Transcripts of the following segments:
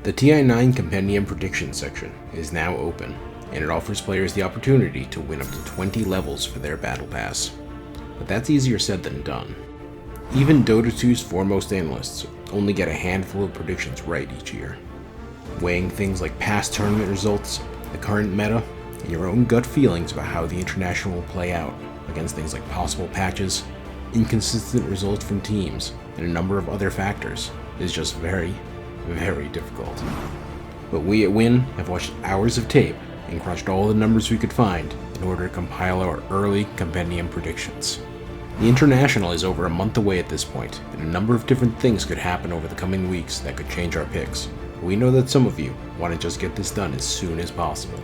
The TI9 Compendium Prediction section is now open, and it offers players the opportunity to win up to 20 levels for their Battle Pass. But that's easier said than done. Even Dota 2's foremost analysts only get a handful of predictions right each year. Weighing things like past tournament results, the current meta, and your own gut feelings about how the international will play out against things like possible patches, inconsistent results from teams, and a number of other factors is just very, very difficult. But we at Win have watched hours of tape and crunched all the numbers we could find in order to compile our early compendium predictions. The International is over a month away at this point, and a number of different things could happen over the coming weeks that could change our picks. We know that some of you want to just get this done as soon as possible.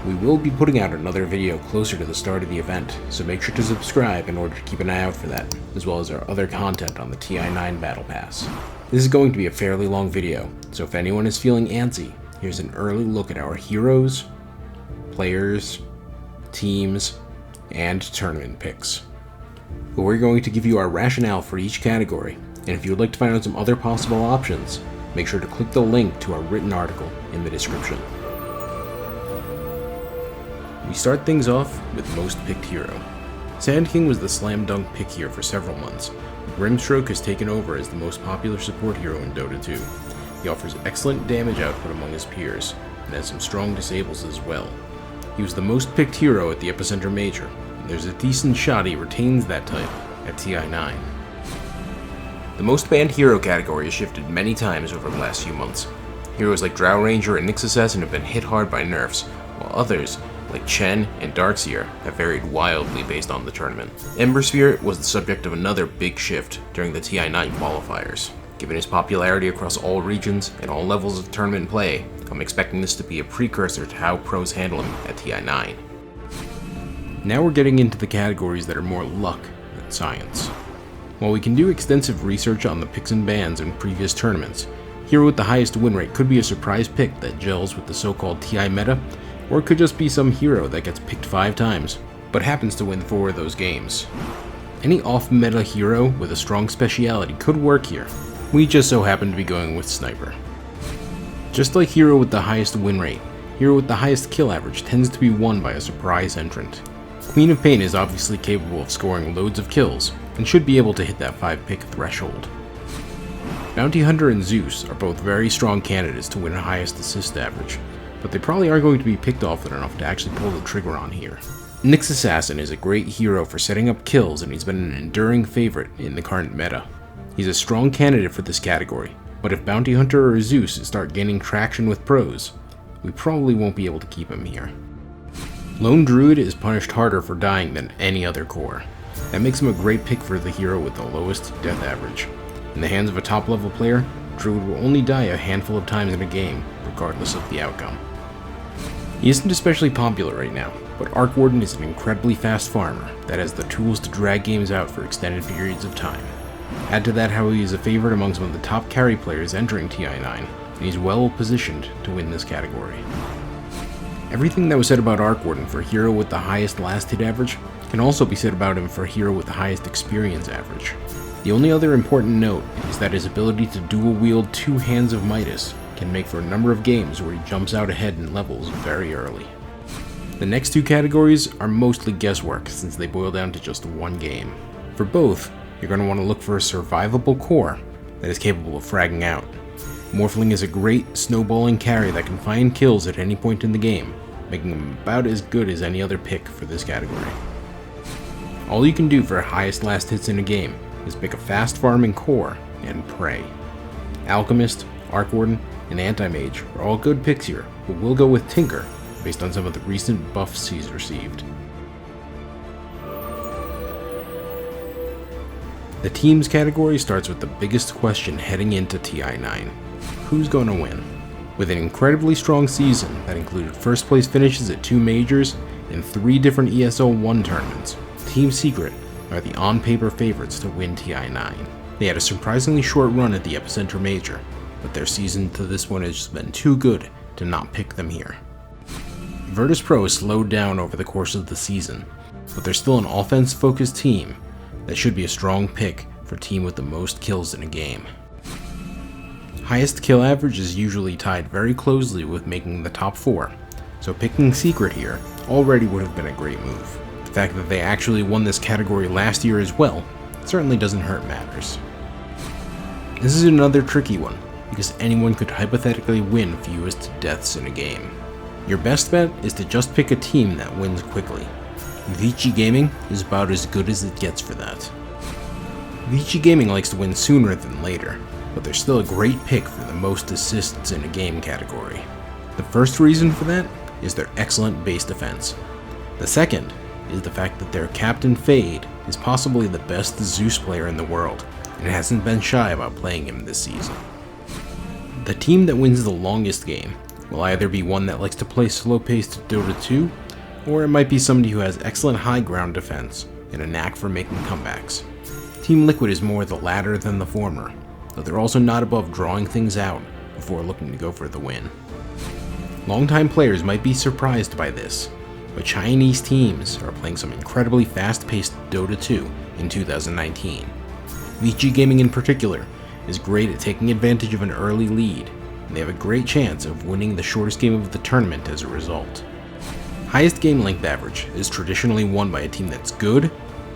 We will be putting out another video closer to the start of the event, so make sure to subscribe in order to keep an eye out for that, as well as our other content on the TI9 Battle Pass. This is going to be a fairly long video, so if anyone is feeling antsy, here's an early look at our heroes, players, teams, and tournament picks. But we're going to give you our rationale for each category, and if you would like to find out some other possible options, make sure to click the link to our written article in the description. We start things off with most picked hero. Sand King was the slam dunk pick here for several months, but Grimstroke has taken over as the most popular support hero in Dota 2. He offers excellent damage output among his peers, and has some strong disables as well. He was the most picked hero at the Epicenter Major, and there's a decent shot he retains that title at TI9. The most banned hero category has shifted many times over the last few months. Heroes like Drow Ranger and Nyx Assassin have been hit hard by nerfs, while others, like Chen and Darkseer, have varied wildly based on the tournament. Ember Spirit was the subject of another big shift during the TI9 qualifiers. Given his popularity across all regions and all levels of tournament play, I'm expecting this to be a precursor to how pros handle him at TI9. Now we're getting into the categories that are more luck than science. While we can do extensive research on the picks and bans in previous tournaments, hero with the highest win rate could be a surprise pick that gels with the so-called TI meta, or it could just be some hero that gets picked 5 times, but happens to win 4 of those games. Any off-meta hero with a strong speciality could work here. We just so happen to be going with Sniper. Just like hero with the highest win rate, hero with the highest kill average tends to be won by a surprise entrant. Queen of Pain is obviously capable of scoring loads of kills, and should be able to hit that 5-pick threshold. Bounty Hunter and Zeus are both very strong candidates to win highest assist average, but they probably aren't going to be picked often enough to actually pull the trigger on here. Nyx Assassin is a great hero for setting up kills, and he's been an enduring favorite in the current meta. He's a strong candidate for this category, but if Bounty Hunter or Zeus start gaining traction with pros, we probably won't be able to keep him here. Lone Druid is punished harder for dying than any other core. That makes him a great pick for the hero with the lowest death average. In the hands of a top level player, Druid will only die a handful of times in a game, regardless of the outcome. He isn't especially popular right now, but Warden is an incredibly fast farmer that has the tools to drag games out for extended periods of time. Add to that how he is a favorite among some of the top carry players entering TI9, and he's well positioned to win this category. Everything that was said about Warden for hero with the highest last hit average can also be said about him for hero with the highest experience average. The only other important note is that his ability to dual wield 2 Hands of Midas can make for a number of games where he jumps out ahead in levels very early. The next 2 categories are mostly guesswork since they boil down to just 1 game. For both, you're going to want to look for a survivable core that is capable of fragging out. Morphling is a great snowballing carry that can find kills at any point in the game, making him about as good as any other pick for this category. All you can do for highest last hits in a game is pick a fast farming core and pray. Alchemist, Warden, and Anti-Mage are all good picks here, but we'll go with Tinker based on some of the recent buffs he's received. The teams category starts with the biggest question heading into TI9. Who's going to win? With an incredibly strong season that included first place finishes at 2 majors and 3 different ESL 1 tournaments, Team Secret are the on-paper favorites to win TI9. They had a surprisingly short run at the Epicenter Major, but their season to this one has just been too good to not pick them here. Virtus.Pro has slowed down over the course of the season, but they're still an offense-focused team that should be a strong pick for team with the most kills in a game. Highest kill average is usually tied very closely with making the top 4, so picking Secret here already would have been a great move. The fact that they actually won this category last year as well certainly doesn't hurt matters. This is another tricky one, because anyone could hypothetically win fewest deaths in a game. Your best bet is to just pick a team that wins quickly. Vici Gaming is about as good as it gets for that. Vici Gaming likes to win sooner than later, but they're still a great pick for the most assists in a game category. The first reason for that is their excellent base defense. The second is the fact that their captain Fade is possibly the best Zeus player in the world, and hasn't been shy about playing him this season. The team that wins the longest game will either be one that likes to play slow-paced Dota 2, or it might be somebody who has excellent high ground defense and a knack for making comebacks. Team Liquid is more the latter than the former, though they're also not above drawing things out before looking to go for the win. Longtime players might be surprised by this, but Chinese teams are playing some incredibly fast-paced Dota 2 in 2019. Vici Gaming in particular is great at taking advantage of an early lead, and they have a great chance of winning the shortest game of the tournament as a result. Highest game length average is traditionally won by a team that's good,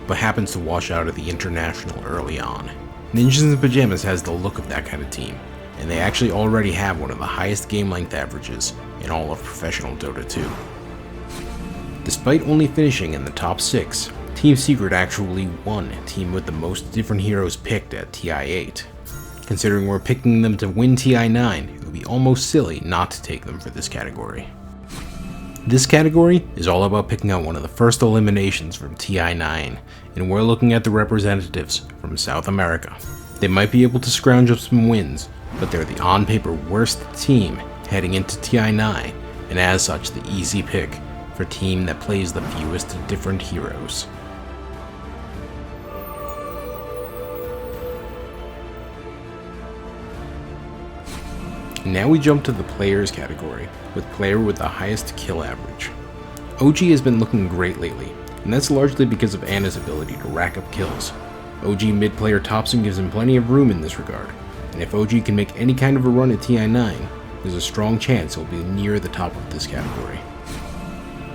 but happens to wash out of the international early on. Ninjas and Pyjamas has the look of that kind of team, and they actually already have one of the highest game length averages in all of professional Dota 2. Despite only finishing in the top 6, Team Secret actually won team with the most different heroes picked at TI8. Considering we're picking them to win TI9, it would be almost silly not to take them for this category. This category is all about picking out one of the first eliminations from TI9, and we're looking at the representatives from South America. They might be able to scrounge up some wins, but they're the on-paper worst team heading into TI9, and as such the easy pick for a team that plays the fewest different heroes. Now we jump to the players category, with player with the highest kill average. OG has been looking great lately, and that's largely because of Ana's ability to rack up kills. OG mid player Thompson gives him plenty of room in this regard, and if OG can make any kind of a run at TI9, there's a strong chance he'll be near the top of this category.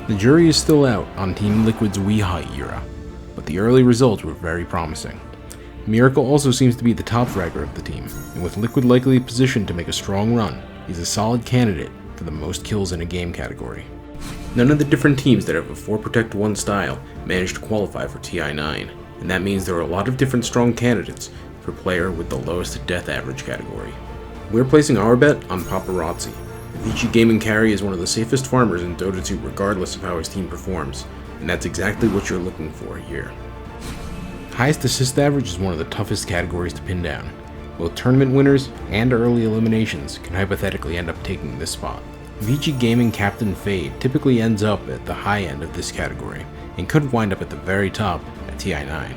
The jury is still out on Team Liquid's Weehigh era, but the early results were very promising. Miracle also seems to be the top fragger of the team, and with Liquid likely positioned to make a strong run, he's a solid candidate for the most kills in a game category. None of the different teams that have a 4 Protect 1 style managed to qualify for TI9, and that means there are a lot of different strong candidates for player with the lowest death average category. We're placing our bet on Paparazi. The Vici Gaming carry is one of the safest farmers in Dota 2 regardless of how his team performs, and that's exactly what you're looking for here. Highest assist average is one of the toughest categories to pin down. Both tournament winners and early eliminations can hypothetically end up taking this spot. Vici Gaming Captain Fade typically ends up at the high end of this category, and could wind up at the very top at TI9.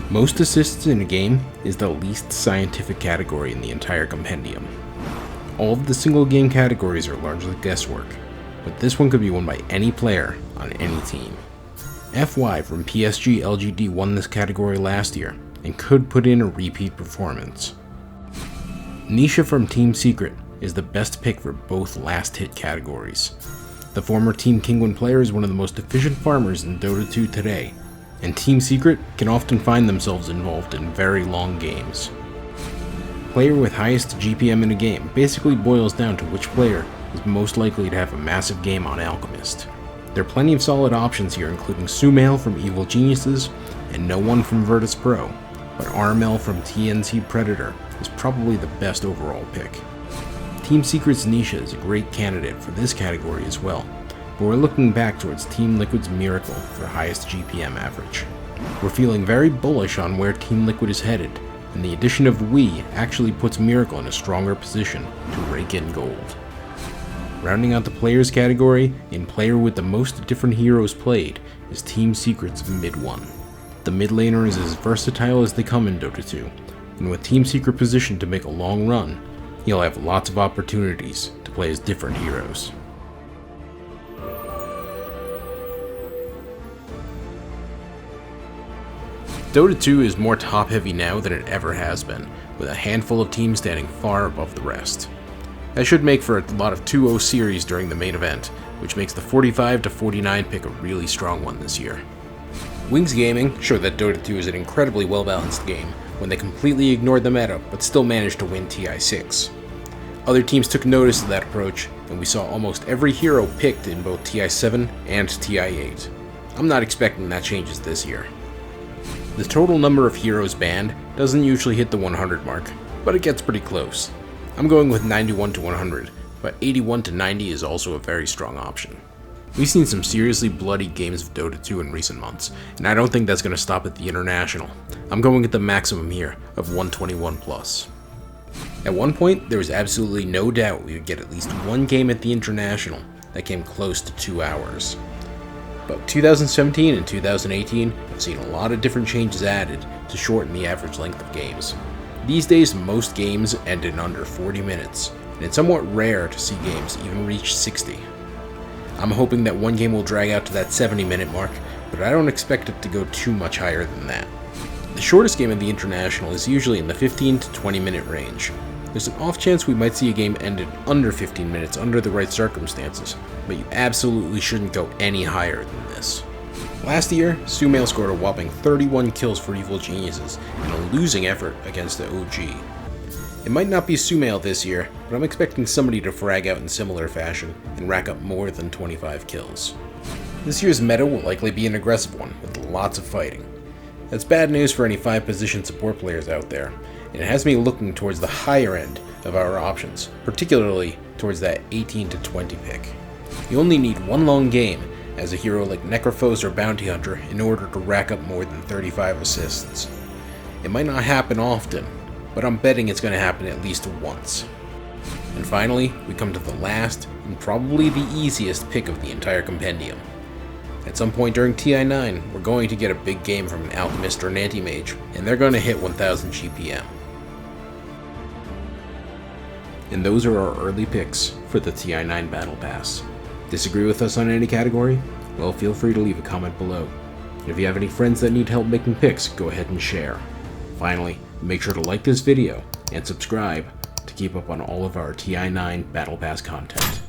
Most assists in a game is the least scientific category in the entire compendium. All of the single game categories are largely guesswork, but this one could be won by any player on any team. FY from PSG LGD won this category last year, and could put in a repeat performance. Nisha from Team Secret is the best pick for both last hit categories. The former Team Kingwin player is one of the most efficient farmers in Dota 2 today, and Team Secret can often find themselves involved in very long games. Player with highest GPM in a game basically boils down to which player is most likely to have a massive game on Alchemist. There are plenty of solid options here, including Sumail from Evil Geniuses and No One from Virtus.Pro, but Armel from TNC Predator is probably the best overall pick. Team Secret's Nisha is a great candidate for this category as well, but we're looking back towards Team Liquid's Miracle for highest GPM average. We're feeling very bullish on where Team Liquid is headed, and the addition of Wii actually puts Miracle in a stronger position to rake in gold. Rounding out the players category, in player with the most different heroes played, is Team Secret's MidOne. The mid laner is as versatile as they come in Dota 2, and with Team Secret positioned to make a long run, he'll have lots of opportunities to play as different heroes. Dota 2 is more top-heavy now than it ever has been, with a handful of teams standing far above the rest. That should make for a lot of 2-0 series during the main event, which makes the 45-49 pick a really strong one this year. Wings Gaming showed that Dota 2 is an incredibly well-balanced game when they completely ignored the meta but still managed to win TI6. Other teams took notice of that approach, and we saw almost every hero picked in both TI7 and TI8. I'm not expecting that changes this year. The total number of heroes banned doesn't usually hit the 100 mark, but it gets pretty close. I'm going with 91 to 100, but 81 to 90 is also a very strong option. We've seen some seriously bloody games of Dota 2 in recent months, and I don't think that's going to stop at the International. I'm going at the maximum here of 121 plus. At one point, there was absolutely no doubt we would get at least one game at the International that came close to 2 hours. But 2017 and 2018 have seen a lot of different changes added to shorten the average length of games. These days, most games end in under 40 minutes, and it's somewhat rare to see games even reach 60. I'm hoping that one game will drag out to that 70-minute mark, but I don't expect it to go too much higher than that. The shortest game of the International is usually in the 15 to 20-minute range. There's an off chance we might see a game end in under 15 minutes under the right circumstances, but you absolutely shouldn't go any higher than this. Last year, Sumail scored a whopping 31 kills for Evil Geniuses in a losing effort against the OG. It might not be Sumail this year, but I'm expecting somebody to frag out in similar fashion and rack up more than 25 kills. This year's meta will likely be an aggressive one, with lots of fighting. That's bad news for any 5-position support players out there, and it has me looking towards the higher end of our options, particularly towards that 18 to 20 pick. You only need one long game as a hero like Necrophos or Bounty Hunter in order to rack up more than 35 assists. It might not happen often, but I'm betting it's going to happen at least once. And finally, we come to the last and probably the easiest pick of the entire compendium. At some point during TI9, we're going to get a big game from an Alchemist or an Anti-Mage, and they're going to hit 1000 GPM. And those are our early picks for the TI9 Battle Pass. Disagree with us on any category? Well, feel free to leave a comment below. And if you have any friends that need help making picks, go ahead and share. Finally, make sure to like this video and subscribe to keep up on all of our TI9 Battle Pass content.